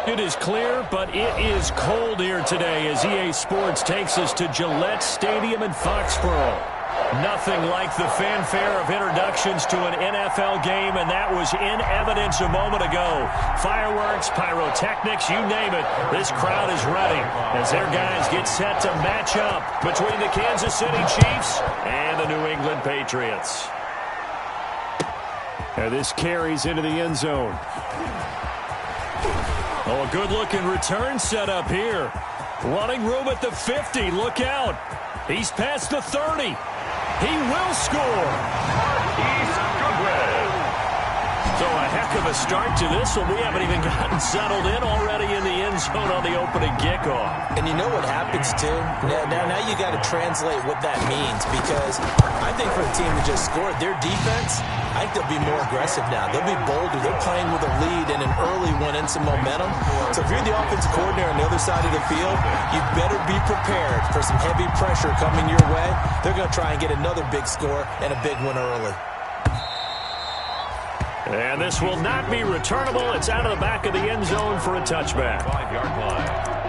It is clear, but it is cold here today as EA Sports takes us to Gillette Stadium in Foxborough. Nothing like the fanfare of introductions to an NFL game, and that was in evidence a moment ago. Fireworks, pyrotechnics, you name it. This crowd is ready as their guys get set to match up between the Kansas City Chiefs and the New England Patriots. And this carries into the end zone. Oh, a good-looking return set up here. Running room at the 50. Look out. He's past the 30. He will score. So a heck of a start to this one. We haven't even gotten settled in already in the end zone on the opening kickoff. And you know what happens, too? Now you got to translate what that means, because I think for the team that just scored, their defense, I think they'll be more aggressive now. They'll be bolder. They're playing with a lead and an early one and some momentum. So if you're the offensive coordinator on the other side of the field, you better be prepared for some heavy pressure coming your way. They're going to try and get another big score and a big one early. And this will not be returnable. It's out of the back of the end zone for a touchback. 5-yard line.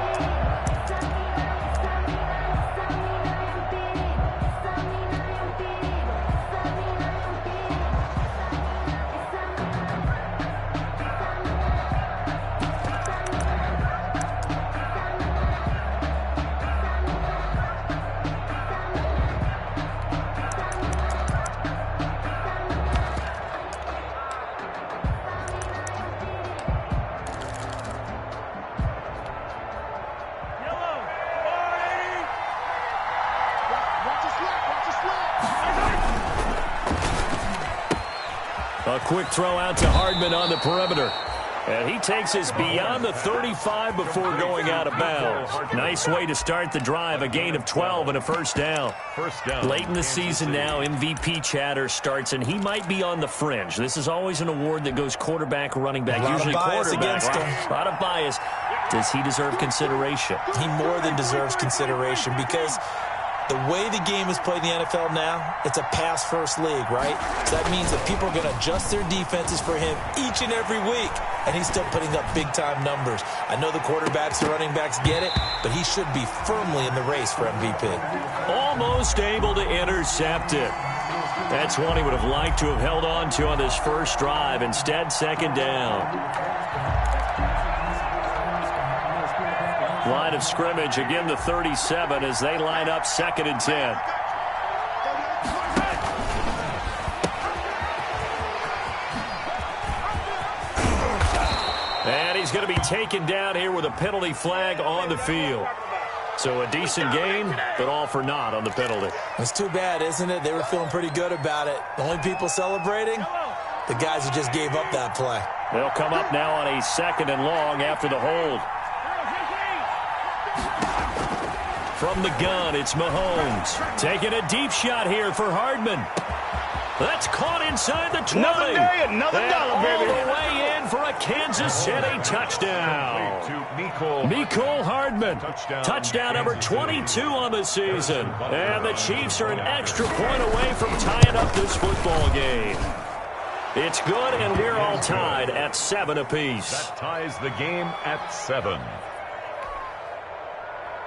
A quick throw out to Hardman on the perimeter. And he takes us beyond the 35 before going out of bounds. Nice way to start the drive. A gain of 12 and a first down. Late in the season now, MVP chatter starts, and he might be on the fringe. This is always an award that goes quarterback, running back, usually quarterback. A lot of bias. Does he deserve consideration? He more than deserves consideration, because the way the game is played in the NFL now, it's a pass-first league, right? So that means that people are going to adjust their defenses for him each and every week, and he's still putting up big-time numbers. I know the quarterbacks and running backs get it, but he should be firmly in the race for MVP. Almost able to intercept it. That's one he would have liked to have held on to on this first drive. Instead, second down. Line of scrimmage, again the 37 as they line up 2nd and 10. And he's going to be taken down here with a penalty flag on the field. So a decent gain, but all for naught on the penalty. It's too bad, isn't it? They were feeling pretty good about it. The only people celebrating, the guys who just gave up that play. They'll come up now on a 2nd and long after the hold. From the gun, it's Mahomes. Taking a deep shot here for Hardman. That's caught inside the 20. Another day, another dollar, baby. All the way in for a Kansas City touchdown. Mecole Hardman. Touchdown number 22 on the season. And the Chiefs are an extra point away from tying up this football game. It's good, and we're all tied at 7 apiece. That ties the game at 7.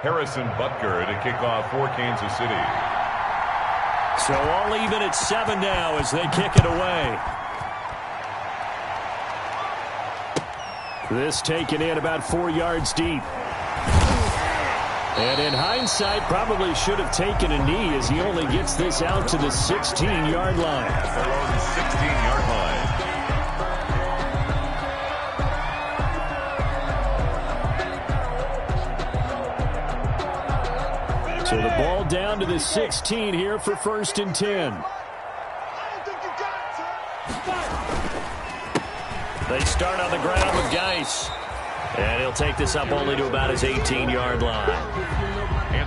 Harrison Butker to kick off for Kansas City. So all even at 7 now as they kick it away. This taken in about 4 yards deep. And in hindsight, probably should have taken a knee as he only gets this out to the 16-yard line. At their own 16-yard line. So the ball down to the 16 here for 1st and 10. They start on the ground with Geis. And he'll take this up only to about his 18-yard line.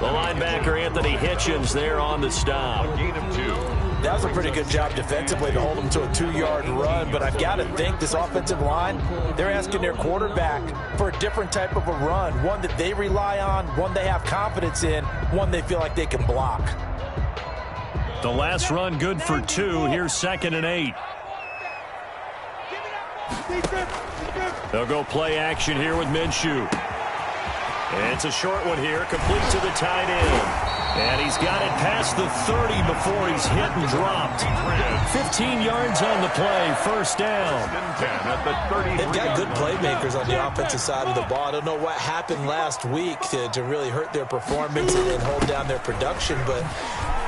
The linebacker, Anthony Hitchens, there on the stop. Gain of 2. That was a pretty good job defensively to hold him to a 2-yard run, but I've got to think this offensive line, they're asking their quarterback for a different type of a run, one that they rely on, one they have confidence in, one they feel like they can block. The last run good for 2. Here's 2nd and 8. They'll go play action here with Minshew. It's a short one here, complete to the tight end. And he's got it past the 30 before he's hit and dropped. 15 yards on the play, first down. They've got good playmakers on the offensive side of the ball. I don't know what happened last week to really hurt their performance and hold down their production, but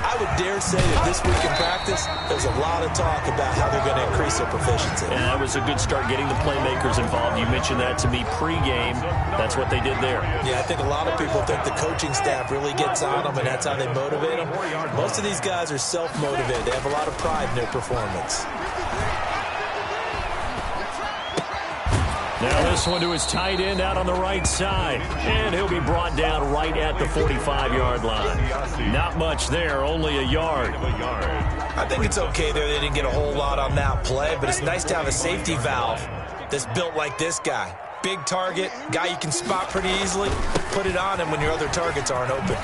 I would dare say that this week in practice, there's a lot of talk about how they're going to increase their proficiency. And that was a good start getting the playmakers involved. You mentioned that to me pregame. That's what they did there. Yeah, I think a lot of people think the coaching staff really gets on them, and that's how they motivate them. Most of these guys are self-motivated. They have a lot of pride in their performance. Now this one to his tight end out on the right side. And he'll be brought down right at the 45-yard line. Not much there, only a yard. I think it's okay there. They didn't get a whole lot on that play, but it's nice to have a safety valve that's built like this guy. Big target, guy you can spot pretty easily. Put it on him when your other targets aren't open.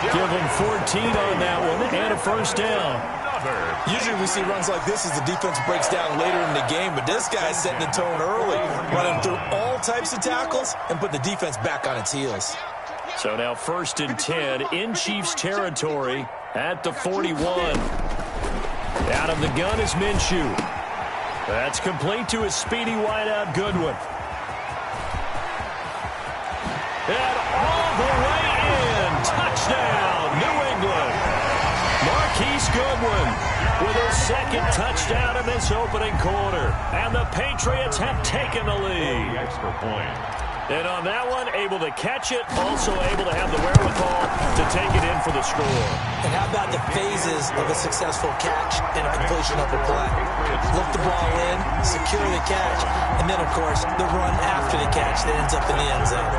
Give him 14 on that one and a first down. Usually we see runs like this as the defense breaks down later in the game, but this guy's setting the tone early, running through all types of tackles and put the defense back on its heels. So now 1st and 10 in Chiefs territory at the 41. Out of the gun is Minshew. That's complete to his speedy wideout Goodwin. And all the way in. Touchdown, New England. Marquise Goodwin with his second touchdown in this opening quarter. And the Patriots have taken the lead. Extra point. And on that one, able to catch it, also able to have the wherewithal to take it in for the score. And how about the phases of a successful catch and a completion of a play? Look the ball in, secure the catch, and then, of course, the run after the catch that ends up in the end zone.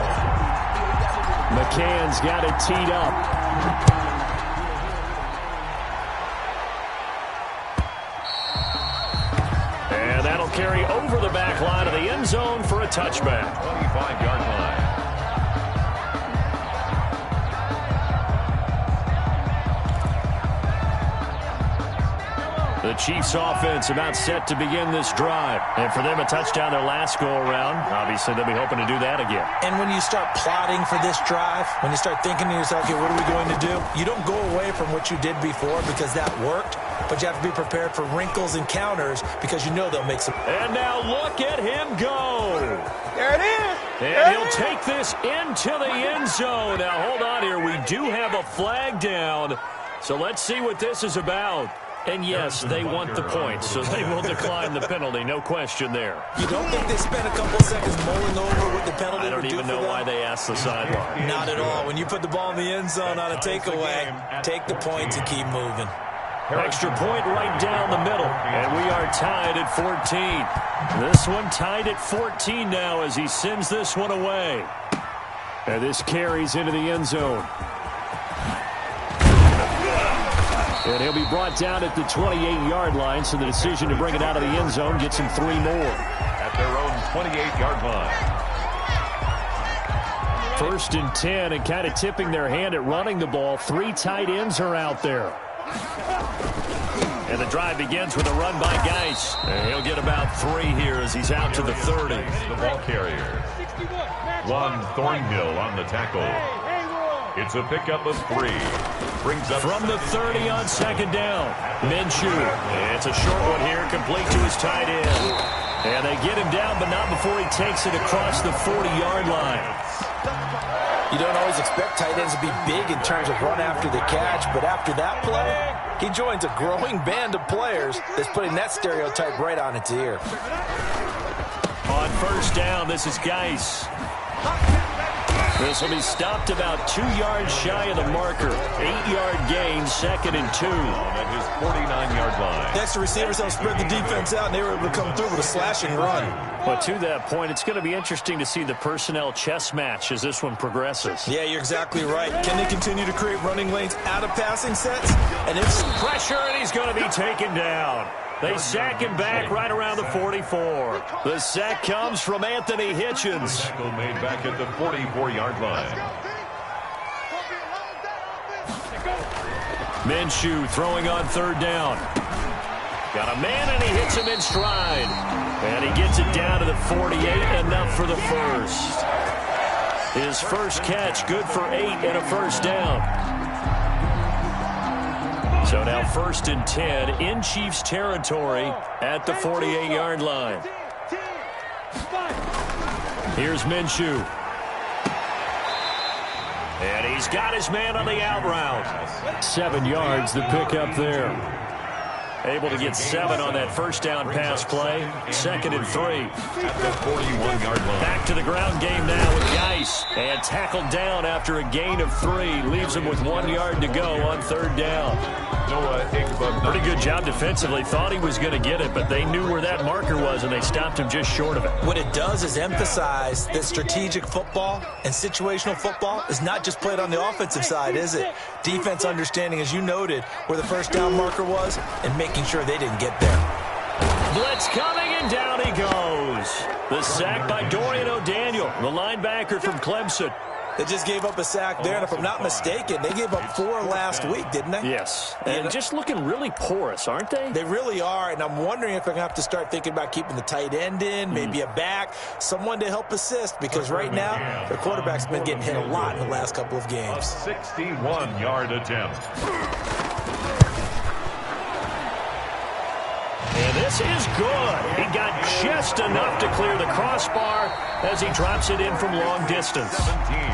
McCann's got it teed up. And that'll carry over the back line of the end zone for a touchback. 25-yard line. The Chiefs offense about set to begin this drive. And for them, a touchdown their last go-around. Obviously, they'll be hoping to do that again. And when you start plotting for this drive, when you start thinking to yourself, okay, what are we going to do? You don't go away from what you did before because that worked, but you have to be prepared for wrinkles and counters because you know they'll make some. And now look at him go. There it is. And he'll take this into the end zone. Now, hold on here. We do have a flag down. So let's see what this is about. And yes, they want the points, so they will decline the penalty. No question there. You don't think they spent a couple seconds mulling over what the penalty I would don't do even for know them? why they asked the sideline. Not at all. When you put the ball in the end zone on a takeaway, take the points and keep moving. Extra point right down the middle. And we are tied at 14. This one tied at 14 now as he sends this one away. And this carries into the end zone. And he'll be brought down at the 28-yard line, so the decision to bring it out of the end zone gets him 3 more. At their own 28-yard line. 1st and 10, and kind of tipping their hand at running the ball. 3 tight ends are out there. And the drive begins with a run by Geis. And he'll get about 3 here as he's out to the 30. The ball carrier. Juan Thornhill on the tackle. It's a pickup of 3. Brings up from the 30 on 2nd down. Minshew. It's a short one here, complete to his tight end. And they get him down, but not before he takes it across the 40-yard line. You don't always expect tight ends to be big in terms of run after the catch, but after that play, he joins a growing band of players that's putting that stereotype right on its ear. On 1st down, this is Geis. This will be stopped about 2 yards shy of the marker. 8-yard gain, 2nd and 2. at his 49-yard line. Next, the receivers don't spread the defense out, and they were able to come through with a slashing run. But to that point, it's going to be interesting to see the personnel chess match as this one progresses. Yeah, you're exactly right. Can they continue to create running lanes out of passing sets? And if pressure, and he's going to be taken down. They sack him back right around the 44. The sack comes from Anthony Hitchens. Tackle made back at the 44-yard line. Minshew throwing on 3rd down. Got a man, and he hits him in stride. And he gets it down to the 48, enough for the first. His first catch, good for 8 and a first down. So now 1st and 10 in Chiefs territory at the 48-yard line. Here's Minshew. And he's got his man on the out route. 7 yards, the pickup there. Able to get 7 on that first down pass play. 2nd and 3. At the 41-yard line. Back to the ground game now with Geis. And tackled down after a gain of 3. Leaves him with 1 yard to go on 3rd down. Pretty good job defensively. Thought he was going to get it, but they knew where that marker was, and they stopped him just short of it. What it does is emphasize that strategic football and situational football is not just played on the offensive side, is it? Defense understanding, as you noted, where the first down marker was and making sure they didn't get there. Blitz coming, and down he goes. The sack by Dorian O'Daniel, the linebacker from Clemson. They just gave up a sack there, and if I'm not mistaken, they gave up 4 last week, didn't they? Yes, and just looking really porous, aren't they? They really are, and I'm wondering if they're going to have to start thinking about keeping the tight end in, maybe a back, someone to help assist, because right now, their quarterback's been getting hit a lot in the last couple of games. A 61-yard attempt. And this is good. He got just enough to clear the crossbar as he drops it in from long distance.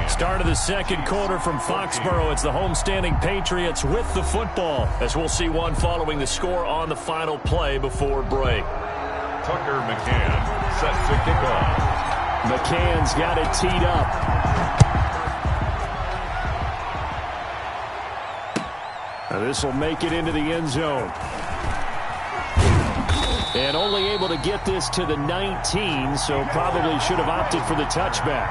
Start of the second quarter from Foxborough. It's the homestanding Patriots with the football, as we'll see one following the score on the final play before break. Tucker McCann set to kick off. McCann's got it teed up. Now this will make it into the end zone. And only able to get this to the 19, so probably should have opted for the touchback.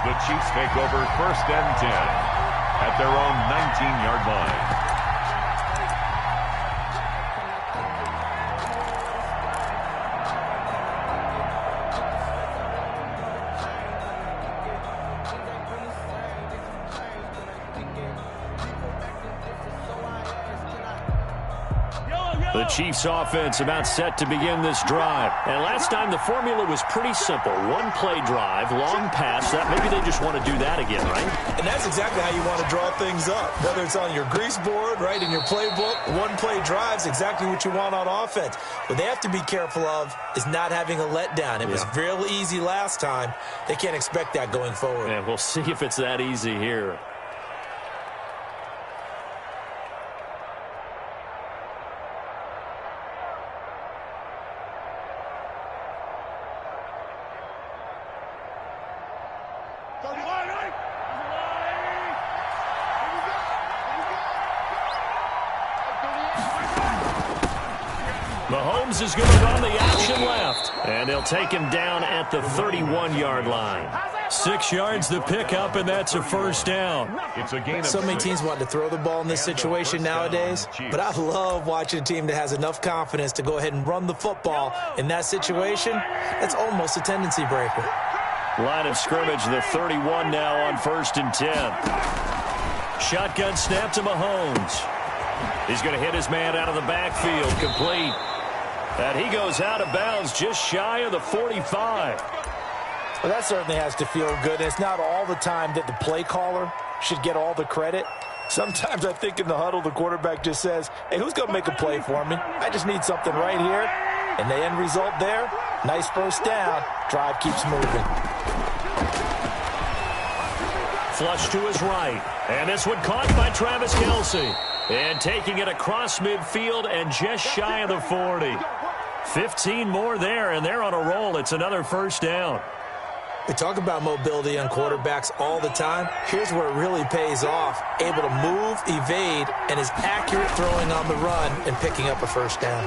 The Chiefs take over 1st and 10 at their own 19-yard line. The Chiefs offense about set to begin this drive. And last time the formula was pretty simple. 1 play drive, long pass. That maybe they just want to do that again, right? And that's exactly how you want to draw things up. Whether it's on your grease board, right, in your playbook, 1 play drive's exactly what you want on offense. What they have to be careful of is not having a letdown. It was real easy last time. They can't expect that going forward. And we'll see if it's that easy here. Mahomes is going to run the option left. And they'll take him down at the 31-yard line. 6 yards the pickup, and that's a first down. It's a gain of so many teams want to throw the ball in this situation nowadays, but I love watching a team that has enough confidence to go ahead and run the football. In that situation, that's almost a tendency breaker. Line of scrimmage, the 31 now on 1st and 10. Shotgun snap to Mahomes. He's going to hit his man out of the backfield, complete. And he goes out of bounds just shy of the 45. Well, that certainly has to feel good. And it's not all the time that the play caller should get all the credit. Sometimes I think in the huddle, the quarterback just says, hey, who's going to make a play for me? I just need something right here. And the end result there, nice first down. Drive keeps moving. Flush to his right. And this one caught by Travis Kelce. And taking it across midfield and just shy of the 40. 15 more there, and they're on a roll. It's another first down. We talk about mobility on quarterbacks all the time. Here's where it really pays off. Able to move, evade, and is accurate throwing on the run and picking up a first down.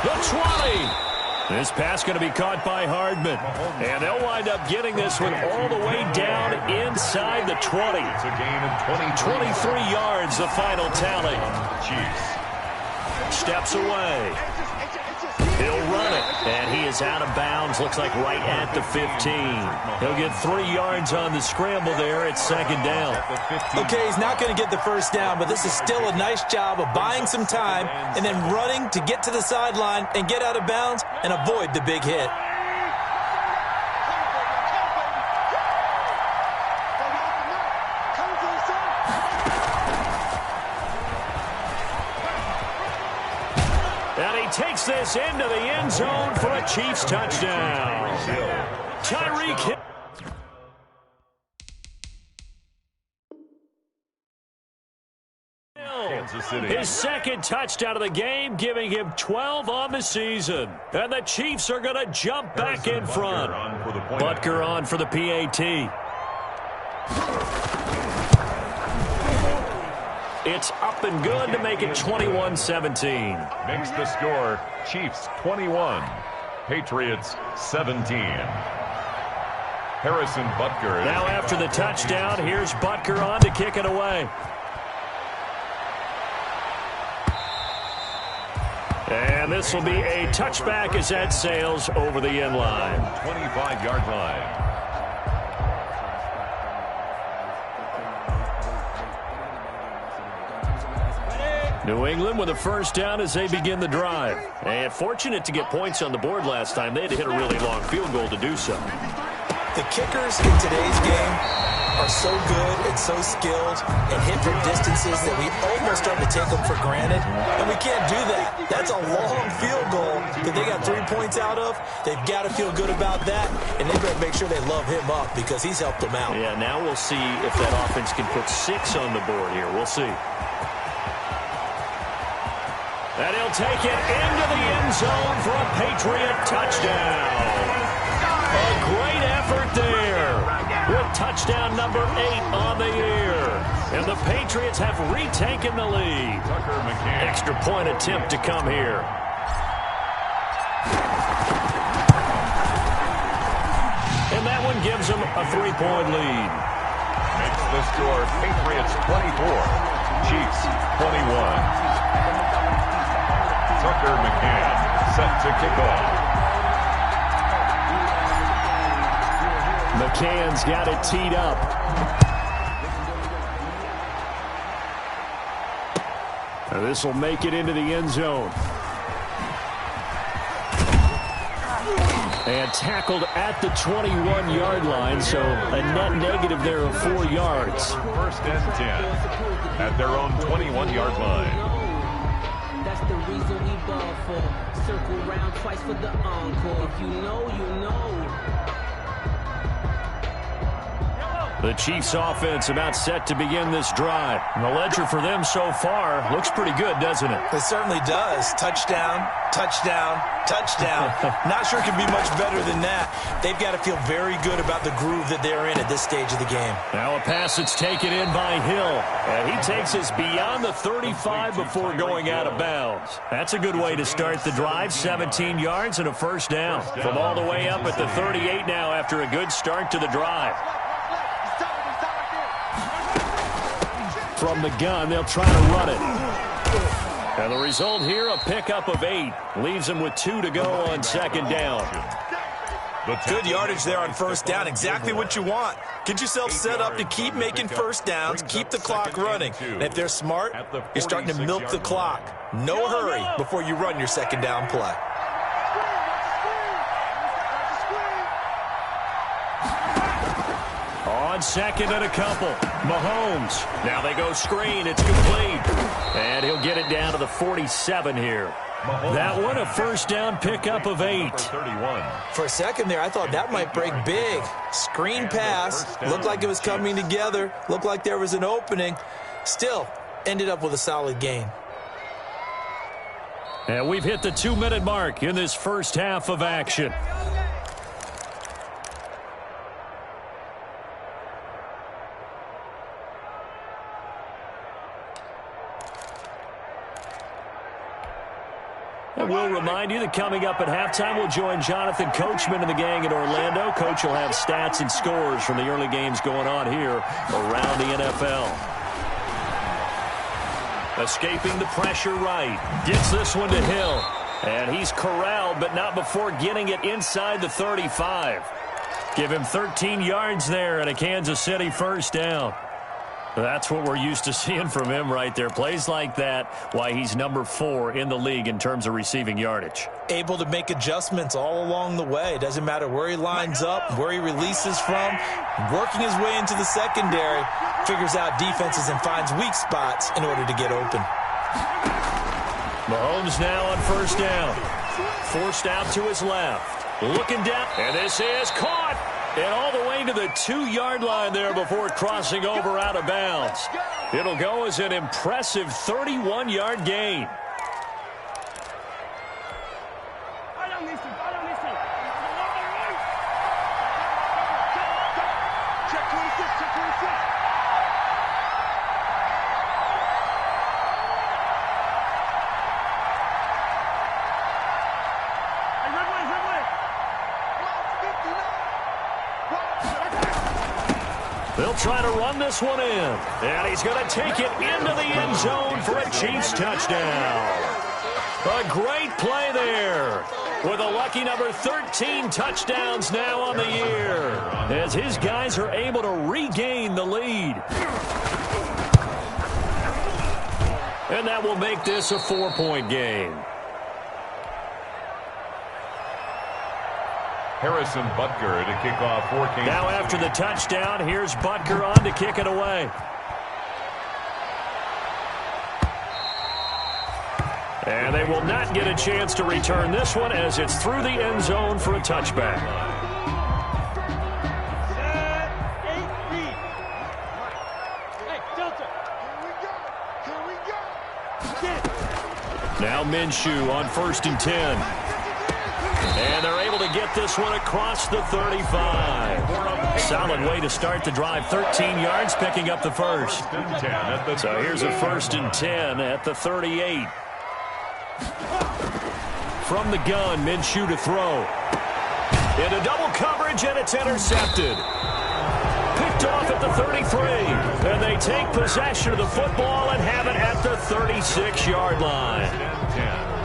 The 20. This pass going to be caught by Hardman. And they'll wind up getting this one all the way down inside the 20. It's a gain of 23 yards, the final tally. Chiefs. Steps away. He'll run it. And he is is out of bounds. Looks like right at the 15. He'll get 3 yards on the scramble there. It's second down. Okay, he's not going to get the first down, but this is still a nice job of buying some time and then running to get to the sideline and get out of bounds and avoid the big hit. And he takes this into the end zone for a Chiefs touchdown. Tyreek Hill. His second touchdown of the game, giving him 12 on the season. And the Chiefs are going to jump back in front. Butker on for the PAT. It's up and good to make it 21-17. Makes the score Chiefs 21, Patriots 17. Harrison Butker. Now after the touchdown, here's Butker on to kick it away. And this will be a touchback as that sails over the end line. 25-yard line. New England with a first down as they begin the drive. And fortunate to get points on the board last time. They had to hit a really long field goal to do so. The kickers in today's game are so good and so skilled and hit from distances that we almost start to take them for granted. And we can't do that. That's a long field goal that they got 3 points out of. They've got to feel good about that, and they better make sure they love him up because he's helped them out. Yeah, now we'll see if that offense can put 6 on the board here. We'll see. And he'll take it into the end zone for a Patriot touchdown. A great effort there with touchdown number 8 on the year. And the Patriots have retaken the lead. Extra point attempt to come here. And that one gives them a 3-point lead. Makes the score Patriots 24, Chiefs 21. Tucker McCann set to kick off. McCann's got it teed up. And this will make it into the end zone. And tackled at the 21-yard line, so a net negative there of 4 yards. First and 10 at their own 21-yard line. That's the reason we ball for. Circle round twice for the encore. If you know, you know. The Chiefs offense about set to begin this drive. And the ledger for them so far looks pretty good, doesn't it? It certainly does. Touchdown, touchdown, touchdown. Not sure it can be much better than that. They've got to feel very good about the groove that they're in at this stage of the game. Now a pass that's taken in by Hill. And he takes us beyond the 35 before going out of bounds. That's a good way to start the drive. 17 yards and a first down. From all the way up at the 38 now after a good start to the drive. From the gun, they'll try to run it. And the result here, a pickup of 8. Leaves them with 2 to go on second down. Good yardage there on first down. Exactly what you want. Get yourself set up to keep making first downs, keep the clock running. And if they're smart, you're starting to milk the clock. No hurry before you run your second down play. On second and a couple. Mahomes. Now they go screen. It's complete. And he'll get it down to the 47 here. That one, a first down pickup of 8. For a second there, I thought that might break big. Screen pass. Looked like it was coming together. Looked like there was an opening. Still, ended up with a solid gain. And we've hit the 2-minute mark in this first half of action. And we'll remind you that coming up at halftime, we'll join Jonathan Coachman and the gang in Orlando. Coach will have stats and scores from the early games going on here around the NFL. Escaping the pressure right. Gets this one to Hill. And he's corralled, but not before getting it inside the 35. Give him 13 yards there and a Kansas City first down. That's what we're used to seeing from him right there. Plays like that, why he's number 4 in the league in terms of receiving yardage. Able to make adjustments all along the way. Doesn't matter where he lines up, where he releases from. Working his way into the secondary, figures out defenses and finds weak spots in order to get open. Mahomes now on first down. Forced out to his left. Looking down, and this is caught. And all the way to the 2-yard line there before crossing over out of bounds. It'll go as an impressive 31-yard gain. They'll try to run this one in. And he's going to take it into the end zone for a Chiefs touchdown. A great play there. With a lucky number 13 touchdowns now on the year. As his guys are able to regain the lead. And that will make this a 4-point game. Harrison Butker to kick off for Kansas. Now after the touchdown, here's Butker on to kick it away. And they will not get a chance to return this one as it's through the end zone for a touchback. Now Minshew on 1st and 10. And they're able to get this one across the 35. Solid way to start the drive. 13 yards, picking up the first. So here's a 1st and 10 at the 38. From the gun, Minshew to throw. Into double coverage, and it's intercepted. Picked off at the 33. And they take possession of the football and have it at the 36-yard line.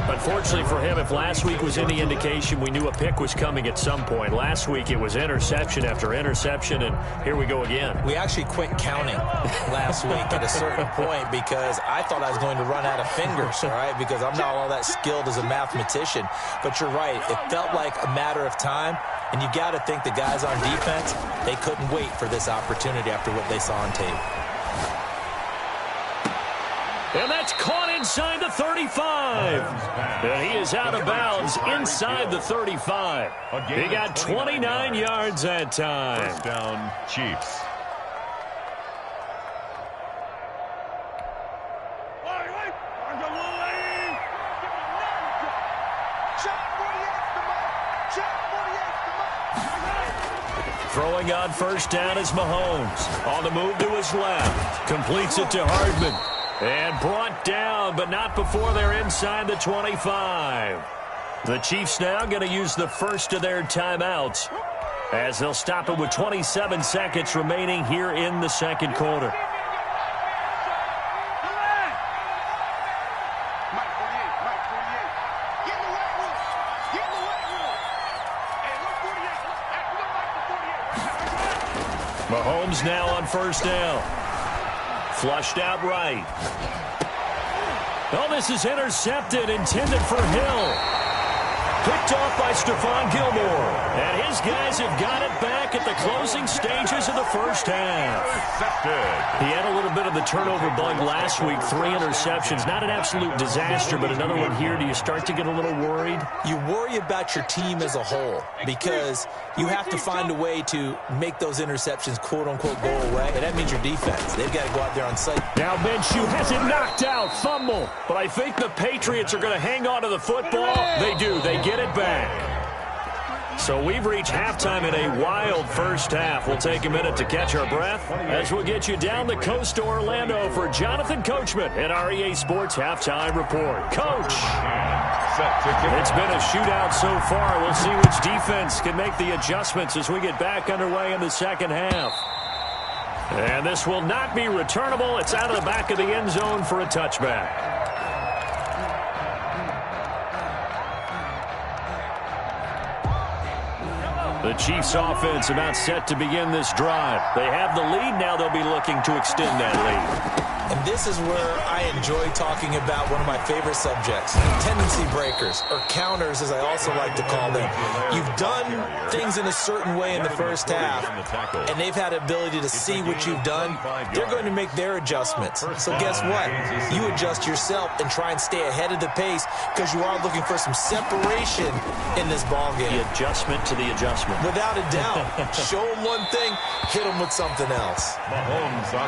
Unfortunately for him, if last week was any indication, we knew a pick was coming at some point. Last week it was interception after interception, and here we go again. We actually quit counting last week at a certain point because I thought I was going to run out of fingers, all right, because I'm not all that skilled as a mathematician. But you're right. It felt like a matter of time, and you got to think the guys on defense, they couldn't wait for this opportunity after what they saw on tape. And that's caught inside the 35. And he is out of bounds inside the 35. He got 29 yards that time. First down, Chiefs. Throwing on first down is Mahomes. On the move to his left. Completes it to Hardman. And brought down, but not before they're inside the 25. The Chiefs now going to use the first of their timeouts as they'll stop it with 27 seconds remaining here in the second quarter. Mahomes now on first down. Flushed out right. Oh, this is intercepted, intended for Hill. Picked off by Stephon Gilmore. And his guys have got it back at the closing stages of the first half. He had a little bit of the turnover bug last week. 3 interceptions. Not an absolute disaster, but another one here. Do you start to get a little worried? You worry about your team as a whole because you have to find a way to make those interceptions, quote-unquote, go away. And that means your defense. They've got to go out there on site. Now Minshew has it knocked out. Fumble. But I think the Patriots are going to hang on to the football. They do. They get it back. So we've reached halftime in a wild first half. We'll take a minute to catch our breath as we'll get you down the coast to Orlando for Jonathan Coachman at our EA Sports Halftime Report. Coach, it's been a shootout so far. We'll see which defense can make the adjustments as we get back underway in the second half. And this will not be returnable. It's out of the back of the end zone for a touchback. The Chiefs offense about set to begin this drive. They have the lead. Now they'll be looking to extend that lead. And this is where I enjoy talking about one of my favorite subjects, tendency breakers, or counters as I also like to call them. You've done things in a certain way in the first half, and they've had the ability to see what you've done. They're going to make their adjustments. So guess what? You adjust yourself and try and stay ahead of the pace because you are looking for some separation in this ball game. The adjustment to the adjustment. Without a doubt. Show them one thing, hit them with something else.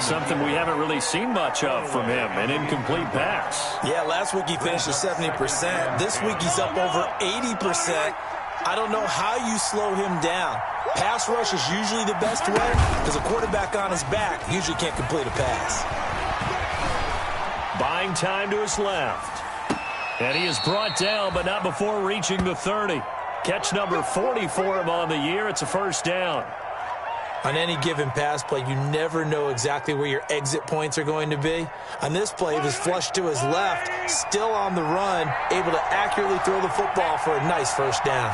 Something we haven't really seen much of from him, an incomplete pass. Yeah, last week he finished at 70%. This week he's up over 80%. I don't know how you slow him down. Pass rush is usually the best way because a quarterback on his back usually can't complete a pass. Buying time to his left. And he is brought down, but not before reaching the 30. Catch number 40 for him on the year. It's a first down. On any given pass play, you never know exactly where your exit points are going to be. On this play, he was flushed to his left, still on the run, able to accurately throw the football for a nice first down.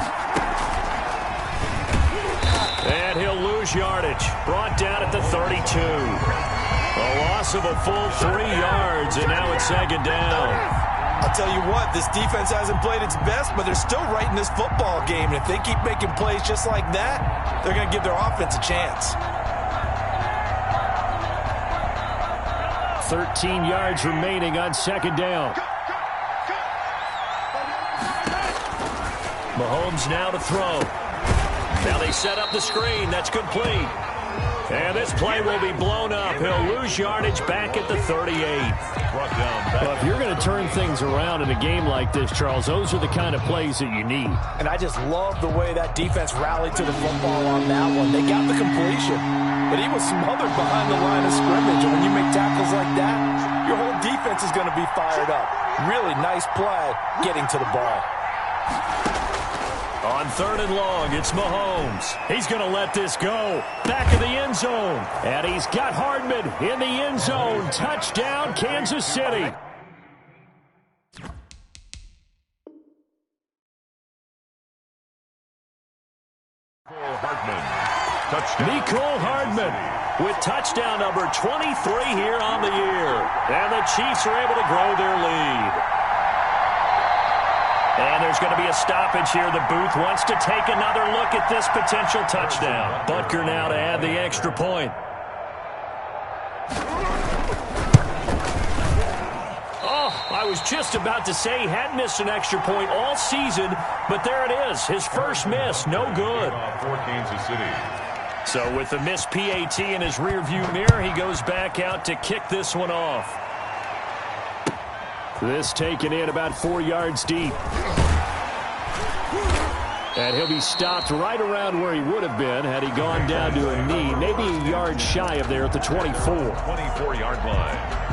And he'll lose yardage. Brought down at the 32. A loss of a full 3 yards, and now it's second down. I'll tell you what, this defense hasn't played its best, but they're still right in this football game. And if they keep making plays just like that, they're going to give their offense a chance. 13 yards remaining on second down. Mahomes now to throw. Now they set up the screen. That's complete. And this play will be blown up. He'll lose yardage back at the 38. Well, if you're going to turn things around in a game like this, Charles, those are the kind of plays that you need. And I just love the way that defense rallied to the football on that one. They got the completion, but he was smothered behind the line of scrimmage. And when you make tackles like that, your whole defense is going to be fired up. Really nice play getting to the ball. On third and long, it's Mahomes. He's going to let this go. Back of the end zone. And he's got Hardman in the end zone. Touchdown, Kansas City. Mecole Hardman with touchdown number 23 here on the year. And the Chiefs are able to grow their lead. And there's going to be a stoppage here. The booth wants to take another look at this potential touchdown. Butker now to add the extra point. Oh, I was just about to say he hadn't missed an extra point all season, but there it is. His first miss, no good. For Kansas City. So with the missed PAT in his rearview mirror, he goes back out to kick this one off. This taken in about 4 yards deep. And he'll be stopped right around where he would have been had he gone down to a knee, maybe a yard shy of there at the 24. 24-yard line.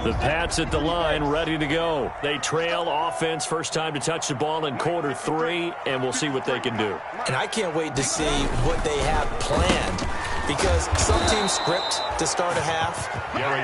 The Pats at the line, ready to go. They trail offense, first time to touch the ball in quarter 3, and we'll see what they can do. And I can't wait to see what they have planned, because some teams script to start a half.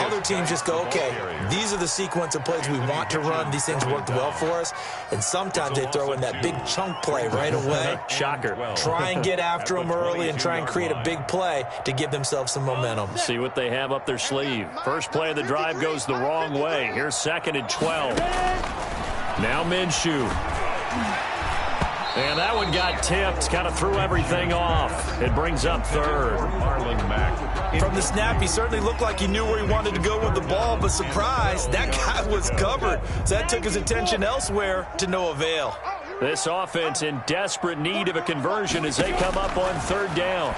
Other teams just go, okay, these are the sequence of plays we want to run. These things worked well for us. And sometimes they throw in that big chunk play right away. Shocker. Try and get after them early and try and create a big play to give themselves some momentum. See what they have up their sleeve. First play of the drive goes the wrong way. Here's second and 12. Now Minshew. And that one got tipped, kind of threw everything off. It brings up third. From the snap, he certainly looked like he knew where he wanted to go with the ball, but surprise, that guy was covered. So that took his attention elsewhere to no avail. This offense in desperate need of a conversion as they come up on third down.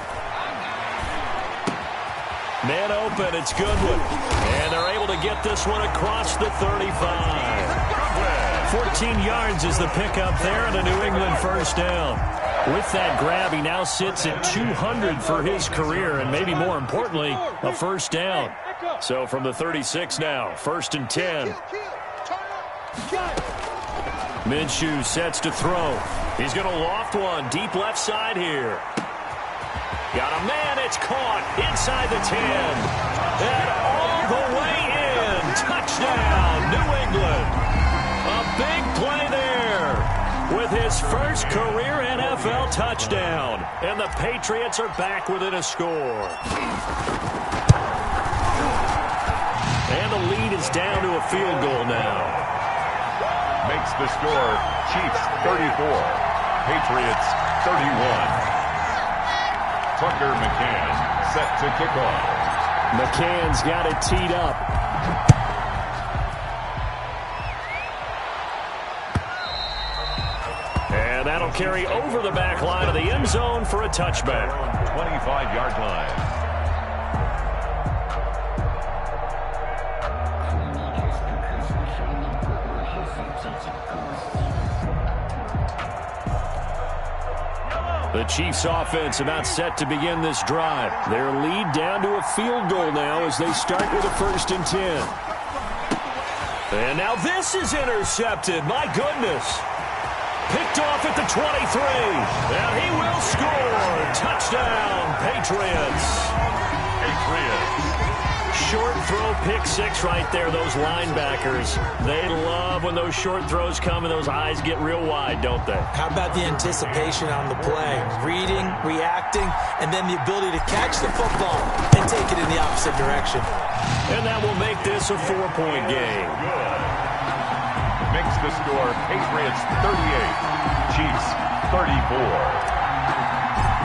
Man open, it's Goodwin. And they're able to get this one across the 35. 14 yards is the pickup there and a New England first down. With that grab, he now sits at 200 for his career and maybe more importantly, a first down. So from the 36 now, first and 10. Minshew sets to throw. He's going to loft one deep left side here. Got a man, it's caught inside the 10. And all the way first career NFL touchdown. And the Patriots are back within a score. And the lead is down to a field goal now. Makes the score Chiefs 34, Patriots 31. Tucker McCann set to kick off. McCann's got it teed up. And that'll carry over the back line of the end zone for a touchback. 25-yard line. The Chiefs offense about set to begin this drive. Their lead down to a field goal now as they start with a 1st and 10. And now this is intercepted. My goodness. Picked off at the 23. And he will score. Touchdown, Patriots. Short throw, pick six right there, those linebackers. They love when those short throws come and those eyes get real wide, don't they? How about the anticipation on the play? Reading, reacting, and then the ability to catch the football and take it in the opposite direction. And that will make this a 4-point game. Makes the score Patriots 38, Chiefs 34.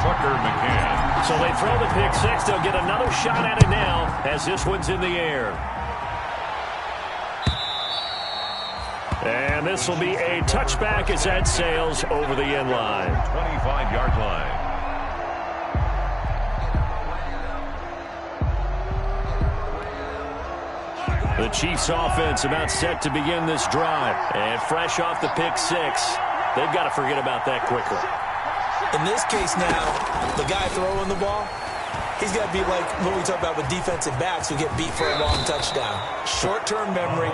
Tucker McCann. So they throw the pick six. They'll get another shot at it now as this one's in the air. And this will be a touchback as that sails over the end line. 25-yard line. The Chiefs offense about set to begin this drive. And fresh off the pick six, they've got to forget about that quickly. In this case now, the guy throwing the ball, he's got to be like what we talk about with defensive backs who get beat for a long touchdown. Short-term memory,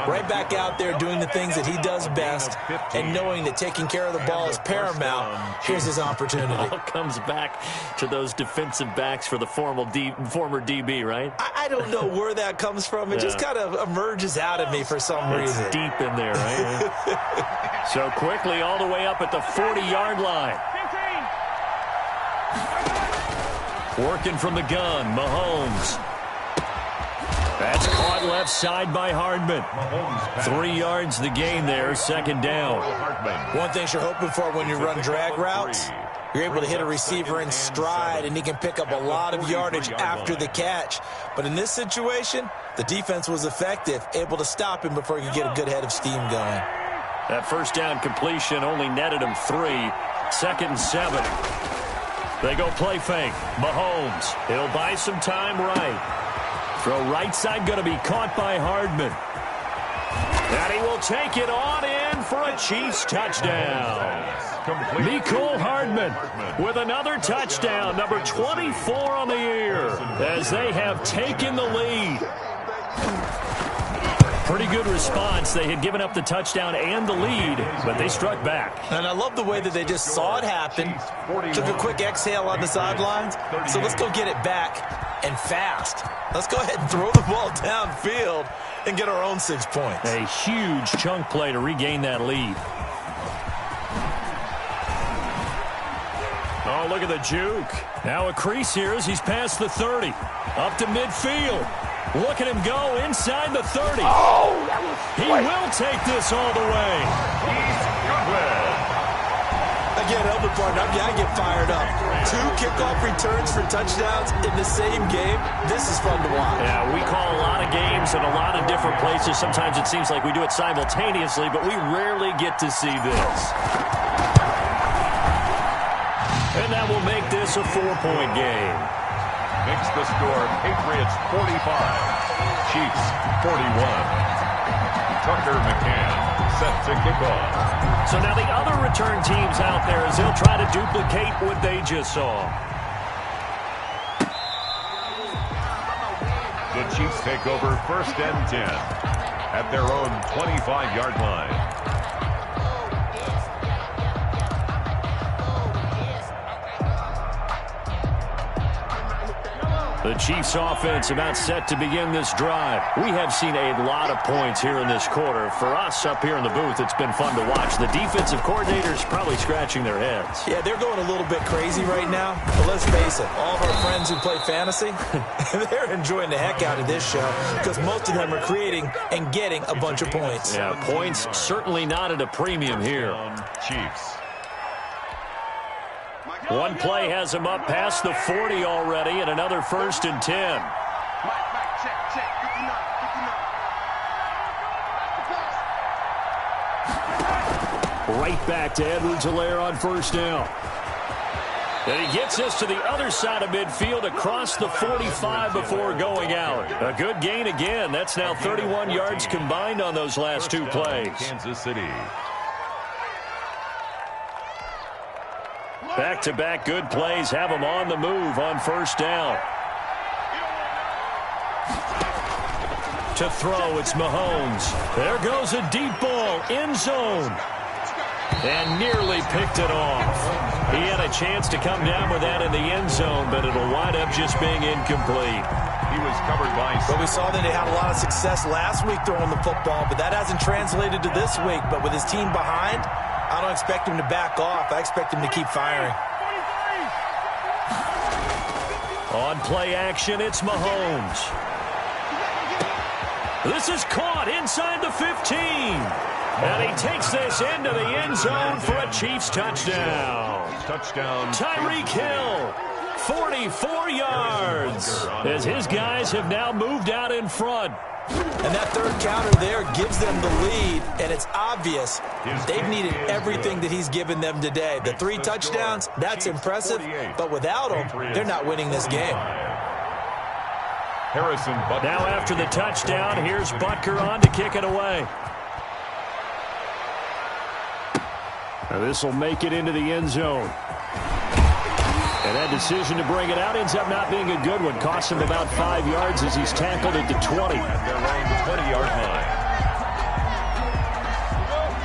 right back out there doing the things that he does best, and knowing that taking care of the ball is paramount. Here's his opportunity. It all comes back to those defensive backs for the former DB, right? I don't know where that comes from. It just kind of emerges out of me for some reason. It's deep in there, right? So quickly all the way up at the 40-yard line. Working from the gun, Mahomes. That's caught left side by Hardman. 3 yards the gain there, 2nd down. One thing you're hoping for when you run drag routes, you're able to hit a receiver in stride, and he can pick up a lot of yardage after the catch. But in this situation, the defense was effective, able to stop him before he could get a good head of steam going. That 1st down completion only netted him 3. 2nd and 7. They go play fake. Mahomes. He'll buy some time right. Throw right side going to be caught by Hardman. And he will take it on in for a Chiefs touchdown. Mecole Hardman with another touchdown, number 24 on the year, as they have taken the lead. Pretty good response. They had given up the touchdown and the lead, but they struck back. And I love the way that they just saw it happen, took a quick exhale on the sidelines. So let's go get it back and fast. Let's go ahead and throw the ball downfield and get our own 6 points. A huge chunk play to regain that lead. Oh, look at the juke. Now a crease here as he's past the 30. Up to midfield. Look at him go inside the 30. Oh, he will take this all the way. He's good. Again, Elvin Barton, I get fired up. 2 kickoff returns for touchdowns in the same game. This is fun to watch. Yeah, we call a lot of games in a lot of different places. Sometimes it seems like we do it simultaneously, but we rarely get to see this. And that will make this a 4-point game. Makes the score Patriots 45, Chiefs 41. Tucker McCann set to kick off. So now the other return teams out there as they'll try to duplicate what they just saw. The Chiefs take over 1st and 10 at their own 25-yard line. The Chiefs offense about set to begin this drive. We have seen a lot of points here in this quarter. For us up here in the booth, it's been fun to watch. The defensive coordinators probably scratching their heads. Yeah, they're going a little bit crazy right now. But let's face it, all of our friends who play fantasy, they're enjoying the heck out of this show because most of them are creating and getting a bunch of points. Yeah, points certainly not at a premium here. Chiefs. One play has him up past the 40 already, and another 1st and 10. Right back to Edwards-Helaire on 1st down. And he gets us to the other side of midfield across the 45 before going out. A good gain again. That's now 31 yards combined on those last 2 plays. Kansas City. Back-to-back good plays have him on the move on 1st down. To throw, it's Mahomes. There goes a deep ball, end zone. And nearly picked it off. He had a chance to come down with that in the end zone, but it'll wind up just being incomplete. He was covered by... But we saw that they had a lot of success last week throwing the football, but that hasn't translated to this week. But with his team behind, I don't expect him to back off. I expect him to keep firing. On play action, it's Mahomes. This is caught inside the 15. And he takes this into the end zone for a Chiefs touchdown. Touchdown. Tyreek Hill, 44 yards, as his guys have now moved out in front. And that third counter there gives them the lead, and it's obvious they've needed everything that he's given them today. The 3 touchdowns, that's impressive, but without him, they're not winning this game. Harrison Butker. Now after the touchdown, here's Butker on to kick it away. Now this will make it into the end zone. And that decision to bring it out ends up not being a good one. Costs him about 5 yards as he's tackled at the 20. At their own 20-yard line.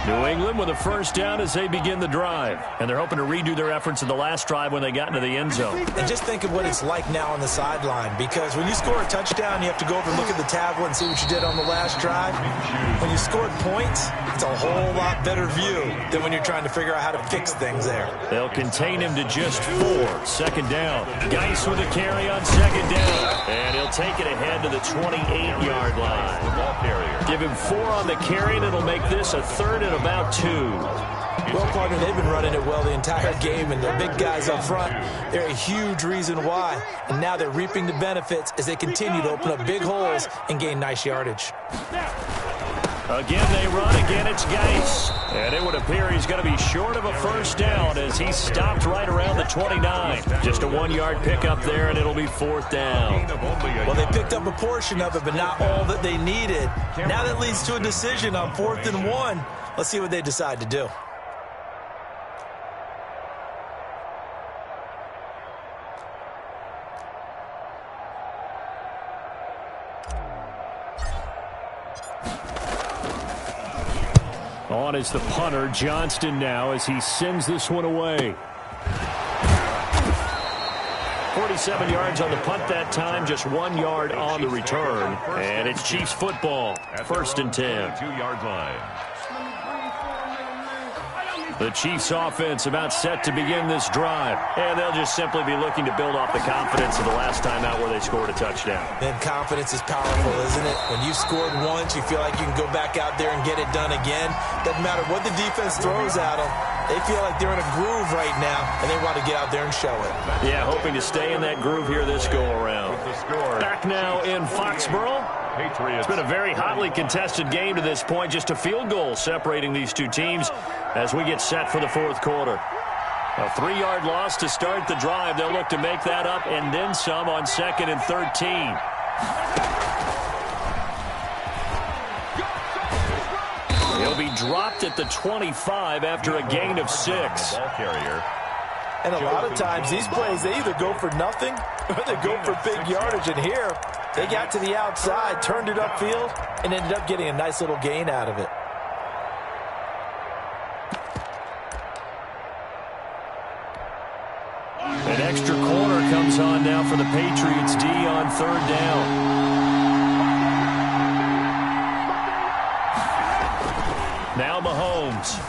New England with a 1st down as they begin the drive. And they're hoping to redo their efforts in the last drive when they got into the end zone. And just think of what it's like now on the sideline, because when you score a touchdown, you have to go over and look at the tablet and see what you did on the last drive. When you scored points, it's a whole lot better view than when you're trying to figure out how to fix things there. They'll contain him to just 4. 2nd down. Geis with a carry on 2nd down. And he'll take it ahead to the 28-yard line. The ball carrier. Give him 4 on the carry, and it'll make this a 3rd and about 2. Well, partner, they've been running it well the entire game, and the big guys up front, they're a huge reason why. And now they're reaping the benefits as they continue to open up big holes and gain nice yardage. Again they run, again it's Geis. And it would appear he's going to be short of a 1st down as he stopped right around the 29. Just a 1-yard pickup there, and it'll be 4th down. Well, they picked up a portion of it, but not all that they needed. Now that leads to a decision on 4th and 1. Let's see what they decide to do. On is the punter, Johnston now, as he sends this one away. 47 yards on the punt that time, just 1 yard on the return. And it's Chiefs football, 1st and 10. 2-yard line. The Chiefs offense about set to begin this drive. And they'll just simply be looking to build off the confidence of the last time out where they scored a touchdown. And confidence is powerful, isn't it? When you've scored once, you feel like you can go back out there and get it done again. Doesn't matter what the defense throws at them. They feel like they're in a groove right now, and they want to get out there and show it. Yeah, hoping to stay in that groove here this go-around. Back now in Foxborough. Patriots. It's been a very hotly contested game to this point. Just a field goal separating these two teams as we get set for the 4th quarter. A 3-yard loss to start the drive. They'll look to make that up and then some on 2nd and 13. He'll be dropped at the 25 after a gain of 6. Ball carrier. And a lot of times these plays, they either go for nothing or they go for big yardage. And here, they got to the outside, turned it upfield, and ended up getting a nice little gain out of it. An extra corner comes is on now for the Patriots D on third down. Now Mahomes.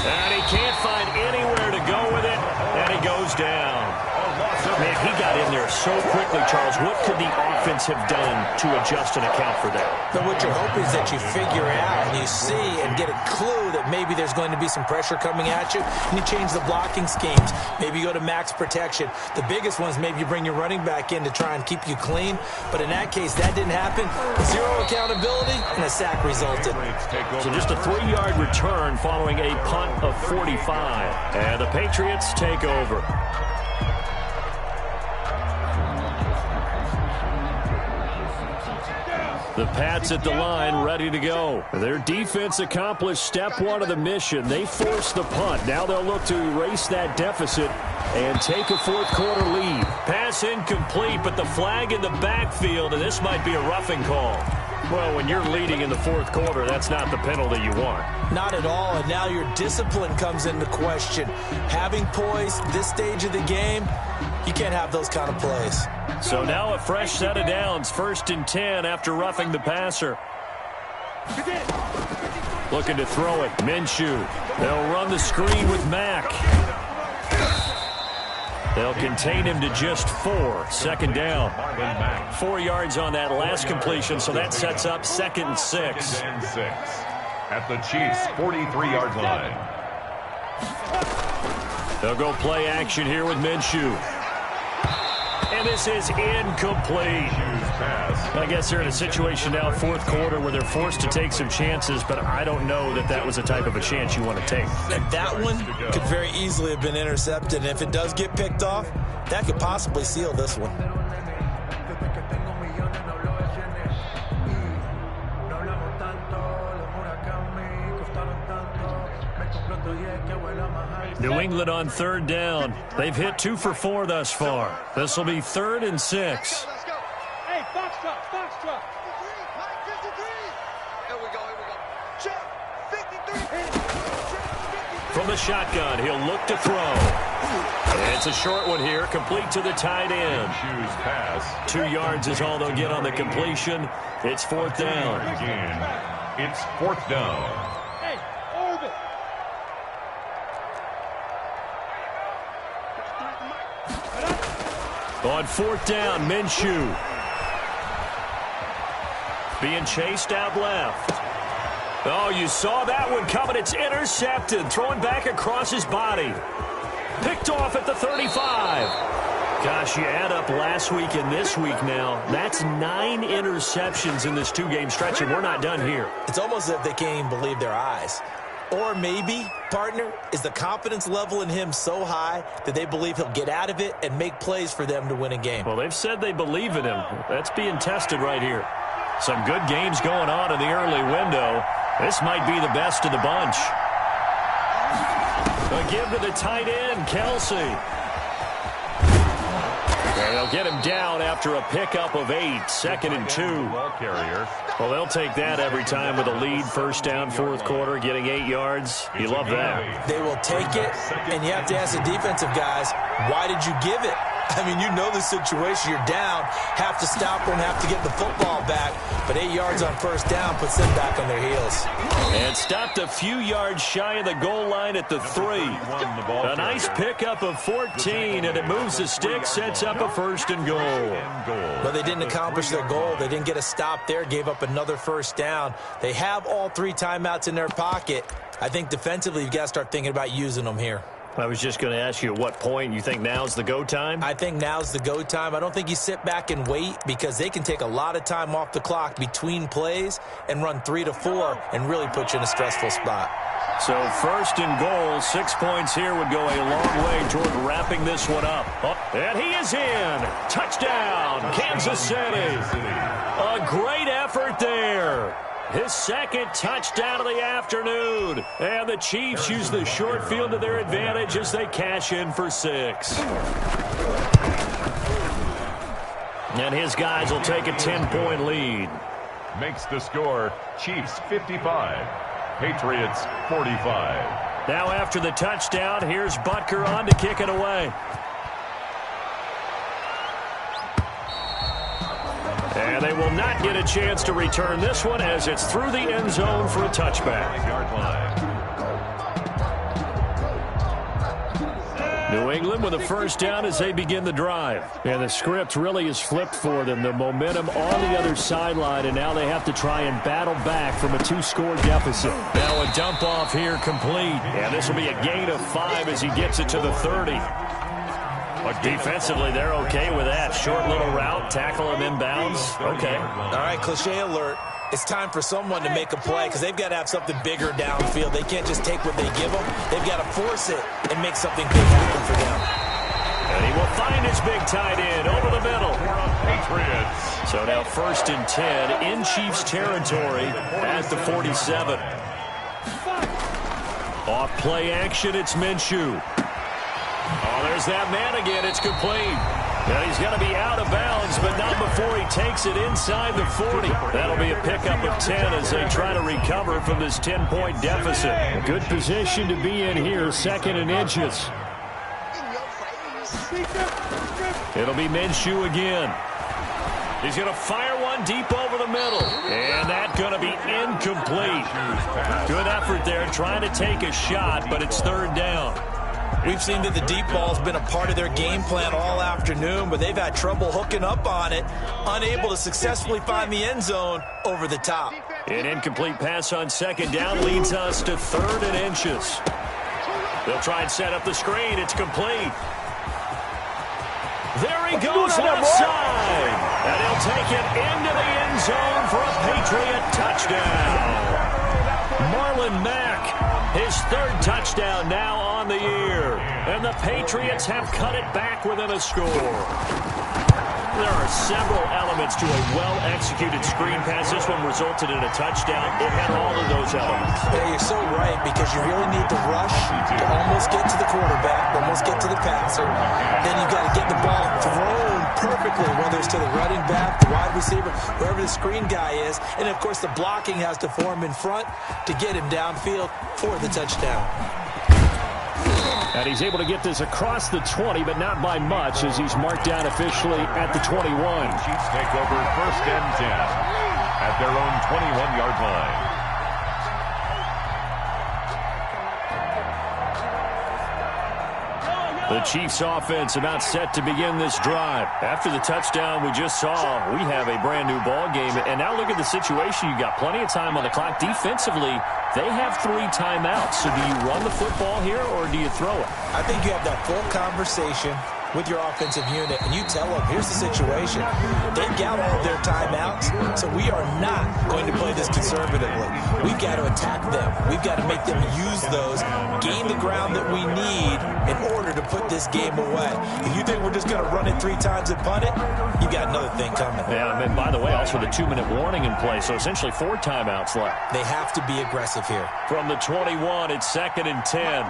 And he can't find anywhere to go with it, and he goes down. Man, he got in there so quickly, Charles. What could the offense have done to adjust and account for that? But what you're hoping is that you figure out and you see and get a clue that maybe there's going to be some pressure coming at you, and you change the blocking schemes. Maybe you go to max protection. The biggest one is maybe you bring your running back in to try and keep you clean. But in that case, that didn't happen. Zero accountability, and a sack resulted. So just a 3-yard return following a punt of 45. And the Patriots take over. The Pats at the line, ready to go. Their defense accomplished step 1 of the mission. They forced the punt. Now they'll look to erase that deficit and take a fourth-quarter lead. Pass incomplete, but the flag in the backfield, and this might be a roughing call. Well, when you're leading in the fourth quarter, that's not the penalty you want. Not at all, and now your discipline comes into question. Having poise this stage of the game, you can't have those kind of plays. So now a fresh set of downs, 1st and 10 after roughing the passer. Looking to throw it, Minshew. They'll run the screen with Mack. They'll contain him to just 4. 2nd down. 4 yards on that last completion, so that sets up 2nd and 6. At the Chiefs' 43-yard line. They'll go play action here with Minshew. And this is incomplete. I guess they're in a situation now, 4th quarter, where they're forced to take some chances, but I don't know that that was the type of a chance you want to take. And that one could very easily have been intercepted, and if it does get picked off, that could possibly seal this one. New England on 3rd down. They've hit 2 for 4 thus far. This will be 3rd and 6. Hey, Foxtrot, Foxtrot. Here we go. Check, 53. From the shotgun, he'll look to throw. It's a short one here, complete to the tight end. 2 yards is all they'll get on the completion. It's 4th down. It's 4th down. On 4th down, Minshew. Being chased out left. Oh, you saw that one coming. It's intercepted. Throwing back across his body. Picked off at the 35. Gosh, you add up last week and this week now. That's 9 interceptions in this 2-game stretch, and we're not done here. It's almost as if they can't even believe their eyes. Or maybe, partner, is the confidence level in him so high that they believe he'll get out of it and make plays for them to win a game. Well, they've said they believe in him. That's being tested right here. Some good games going on in the early window. This might be the best of the bunch. A give to the tight end, Kelsey. They'll get him down after a pickup of 8, 2nd and 2. Well, they'll take that every time with a lead. 1st down, 4th quarter, getting 8 yards. You love that. They will take it, and you have to ask the defensive guys, why did you give it? I mean, you know the situation. You're down, have to stop them, have to get the football back. But 8 yards on 1st down puts them back on their heels. And stopped a few yards shy of the goal line at the 3. A nice pickup of 14, and it moves the stick, sets up a 1st and goal. But they didn't accomplish their goal. They didn't get a stop there, gave up another 1st down. They have all 3 timeouts in their pocket. I think defensively you've got to start thinking about using them here. I was just going to ask you at what point you think now's the go time? I think now's the go time. I don't think you sit back and wait because they can take a lot of time off the clock between plays and run 3 to 4 and really put you in a stressful spot. So 1st and goal, 6 points here would go a long way toward wrapping this one up. Oh, and he is in. Touchdown, Kansas City. A great effort there. His 2nd touchdown of the afternoon. And the Chiefs use the short field to their advantage as they cash in for 6. And his guys will take a 10-point lead. Makes the score Chiefs 55, Patriots 45. Now after the touchdown, here's Butker on to kick it away. And they will not get a chance to return this one as it's through the end zone for a touchback. New England with a first down as they begin the drive. And the script really is flipped for them. The momentum on the other sideline, and now they have to try and battle back from a 2-score deficit. Now a dump off here complete. And this will be a gain of 5 as he gets it to the 30. But defensively, they're okay with that. Short little route, tackle him inbounds. Okay. All right, cliche alert. It's time for someone to make a play because they've got to have something bigger downfield. They can't just take what they give them. They've got to force it and make something big happen for them. And he will find his big tight end over the middle. Patriots. So now 1st and 10 in Chiefs territory at the 47. Off play action, it's Minshew. Oh, there's that man again. It's complete. And he's going to be out of bounds, but not before he takes it inside the 40. That'll be a pickup of 10 as they try to recover from this 10-point deficit. A good position to be in here, 2nd and inches. It'll be Minshew again. He's going to fire one deep over the middle. And that's going to be incomplete. Good effort there trying to take a shot, but it's 3rd down. We've seen that the deep ball has been a part of their game plan all afternoon, but they've had trouble hooking up on it, unable to successfully find the end zone over the top. An incomplete pass on 2nd down leads us to 3rd and inches. They'll try and set up the screen. It's complete. There he goes left side. And he'll take it into the end zone for a Patriot touchdown. Marlon Mack, his 3rd touchdown now on the year. And the Patriots have cut it back within a score. There are several elements to a well-executed screen pass. This one resulted in a touchdown. It had all of those elements. Yeah, you're so right, because you really need to rush to almost get to the quarterback, almost get to the passer. Then you've got to get the ball thrown perfectly, whether it's to the running back, the wide receiver, wherever the screen guy is. And, of course, the blocking has to form in front to get him downfield for the touchdown. And he's able to get this across the 20, but not by much, as he's marked down officially at the 21. Chiefs take over 1st and 10 at their own 21-yard line. The Chiefs offense about set to begin this drive. After the touchdown we just saw, we have a brand new ball game. And now look at the situation. You've got plenty of time on the clock. Defensively, they have 3 timeouts. So do you run the football here or do you throw it? I think you have that full conversation with your offensive unit, and you tell them, here's the situation. They've got all of their timeouts, so we are not going to play this conservatively. We've got to attack them. We've got to make them use those, gain the ground that we need in order to put this game away. If you think we're just going to run it 3 times and punt it, you've got another thing coming. Yeah, and by the way, also the 2-minute warning in play, so essentially 4 timeouts left. They have to be aggressive here. From the 21, it's 2nd and 10.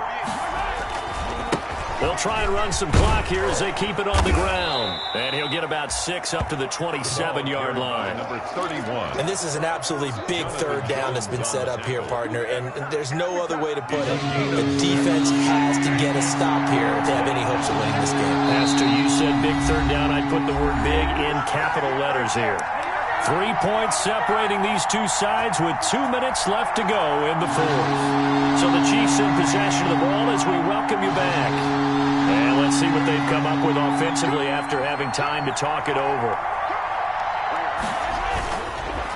They'll try and run some clock here as they keep it on the ground. And he'll get about 6 up to the 27-yard line. Number 31. And this is an absolutely big 3rd down that's been set up here, partner. And there's no other way to put it. The defense has to get a stop here if they have any hopes of winning this game. Pastor, you said big 3rd down. I'd put the word big in capital letters here. 3 points separating these two sides with 2 minutes left to go in the 4th. So the Chiefs in possession of the ball as we welcome you back. And let's see what they've come up with offensively after having time to talk it over.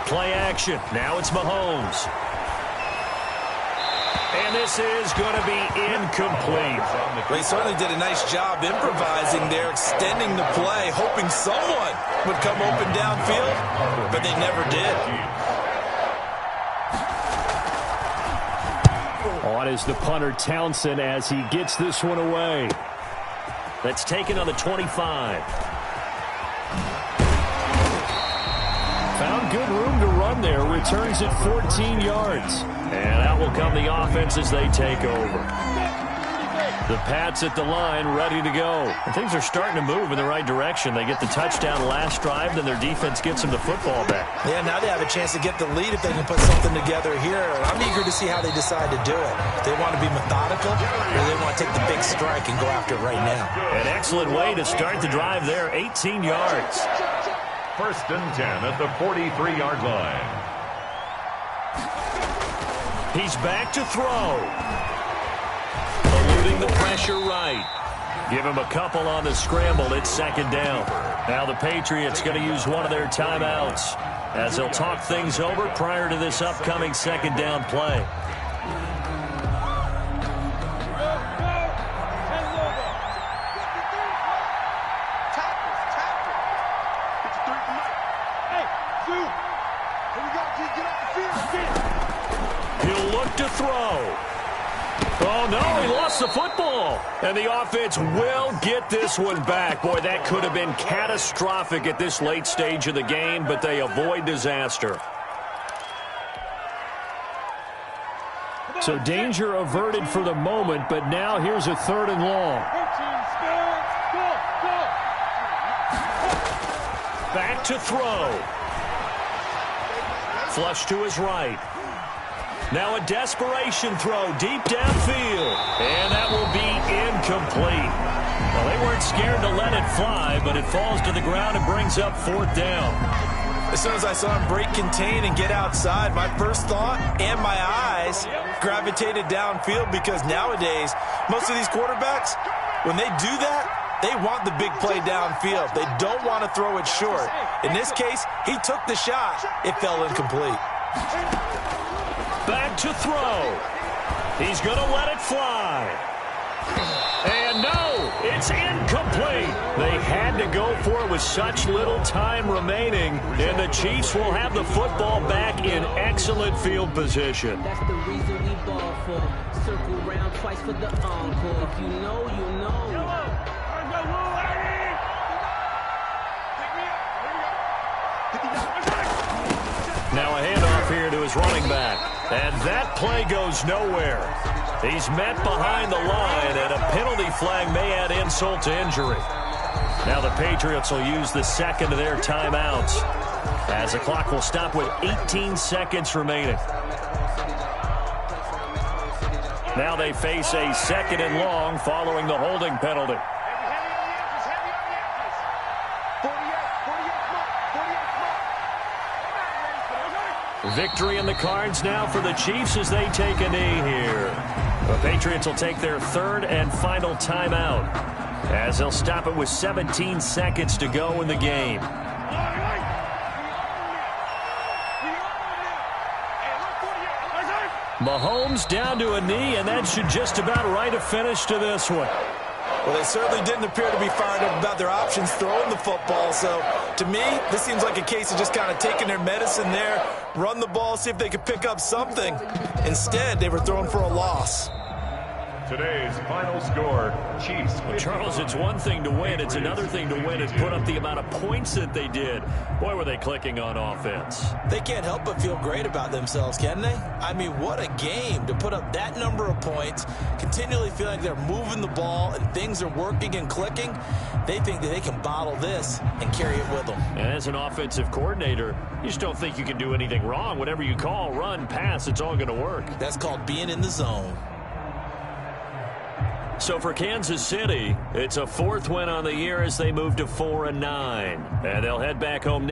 Play action. Now it's Mahomes. And this is going to be incomplete. They certainly did a nice job improvising there, extending the play, hoping someone would come open downfield, but they never did. On is the punter Townsend as he gets this one away. That's taken on the 25. Found good room to run there. Returns it 14 yards. And out will come the offense as they take over. The Pats at the line, ready to go. And things are starting to move in the right direction. They get the touchdown last drive, then their defense gets them the football back. Yeah, now they have a chance to get the lead if they can put something together here. I'm eager to see how they decide to do it. They want to be methodical, or they want to take the big strike and go after it right now. An excellent way to start the drive there, 18 yards. First and 10 at the 43-yard line. He's back to throw. Eluding the pressure right. Give him a couple on the scramble. It's second down. Now the Patriots going to use one of their timeouts as they'll talk things over prior to this upcoming second down play. He'll look to throw. Oh, no, he lost the football. And the offense will get this one back. Boy, that could have been catastrophic at this late stage of the game, but they avoid disaster. So danger averted for the moment, but now here's a 3rd and long. Back to throw. Flush to his right. Now a desperation throw deep downfield. And that will be incomplete. Well, they weren't scared to let it fly, but it falls to the ground and brings up 4th down. As soon as I saw him break contain and get outside, my first thought and my eyes gravitated downfield, because nowadays, most of these quarterbacks, when they do that, they want the big play downfield. They don't want to throw it short. In this case, he took the shot. It fell incomplete. Back to throw. He's going to let it fly. And no, it's incomplete. They had to go for it with such little time remaining, and the Chiefs will have the football back in excellent field position. That's the reason we ball for. Circle round twice for the encore. If you know, you know. Now a handoff here to his running back. And that play goes nowhere. He's met behind the line, and a penalty flag may add insult to injury. Now the Patriots will use the second of their timeouts, as the clock will stop with 18 seconds remaining. Now they face a 2nd and long following the holding penalty. Victory in the cards now for the Chiefs as they take a knee here. The Patriots will take their 3rd and final timeout, as they'll stop it with 17 seconds to go in the game. Mahomes down to a knee, and that should just about write a finish to this one. Well, they certainly didn't appear to be fired up about their options throwing the football. So, to me, this seems like a case of just kind of taking their medicine there, run the ball, see if they could pick up something. Instead, they were throwing for a loss. Today's final score, Chiefs. Well, Charles, it's one thing to win. It's another thing to win and put up the amount of points that they did. Boy, were they clicking on offense. They can't help but feel great about themselves, can they? I mean, what a game to put up that number of points, continually feeling like they're moving the ball and things are working and clicking. They think that they can bottle this and carry it with them. And as an offensive coordinator, you just don't think you can do anything wrong. Whatever you call, run, pass, it's all going to work. That's called being in the zone. So for Kansas City, it's a 4th win on the year as they move to 4-9. And they'll head back home